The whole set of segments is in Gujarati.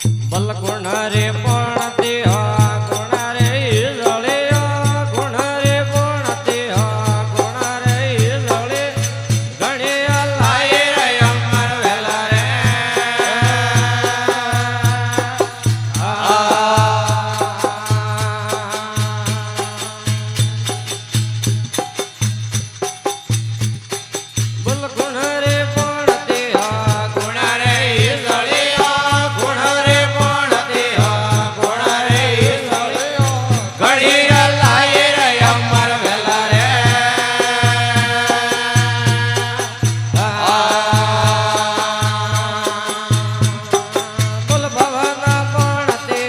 બલકુણ રે પણ તે ગુણ રે જળે ગુણ રે પણ તે ગુણ રે જળે ગણે લાય રે અમર વેલા રે બલકુણ રે પણ તે ગુણ રે જળે ગુણ રે પણ તે ગુણ રે જળે ઘડી લાય રે અમર વેલા રે બોલ ભવન પણ તે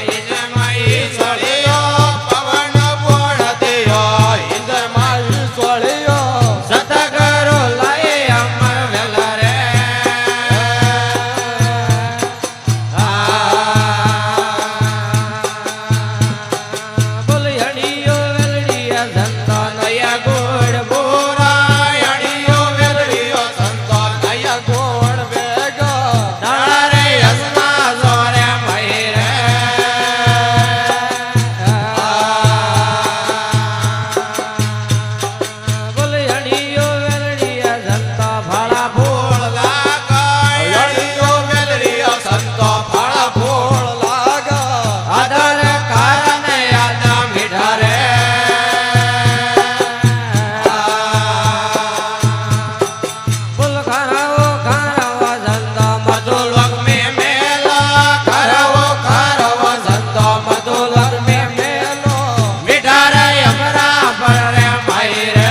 ઇન્દ્રમાઈ સળિયો પવન પણ તે ઇન્દ્રમાઈ સળિયો સતગરો લાય અમર વેલા રે બોલ હડિયો વેલડિયા સંતો નયા ગોળ બોરા હડિયો વેલડિયો સંતો નયા ગોળ વેગો દાડા રે હસના જોરે મહી રે બોલ હડિયો વેલડિયા સંતો ફાળા ફૂળ લાગાય હડિયો વેલડિયો સંતો ફાળા ફૂળ લાગા આદર કારણે યાદ મીઠા રે બોલ ખારાવો ખારાવો સંતો મધુલક મે મેલા ખારાવો સંતો મધુલક મે મેલો મીઠા રે અમરા પર રે માઈ રે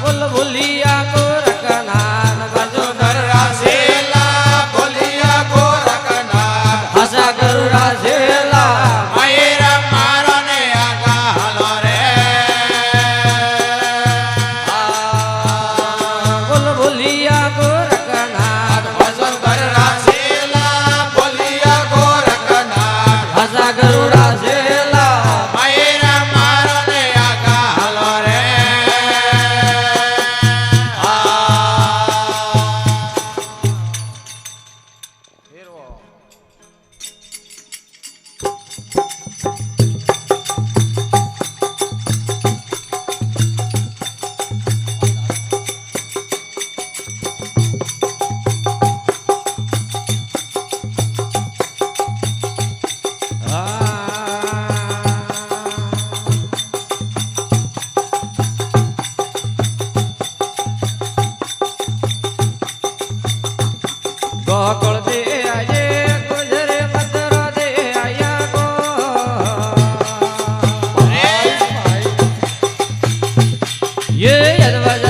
બોલ ભૂલિયા ગોરખનાથ મધુધર રાસેલા ભૂલિયા ગોરખનાથ હસા ગરુડા સેલા માયરા મારો ને આગા હાલો રે બોલ ભૂલિયા ગોરખનાથ મધુધર રાસેલા ભૂલિયા ગોરખનાથ હસા ગરુડા સેલા માયરા મારો ને આગા હાલો રે ગોકળ દે આયે ગુજરે મતરો દે આયા ગો યે યદવજ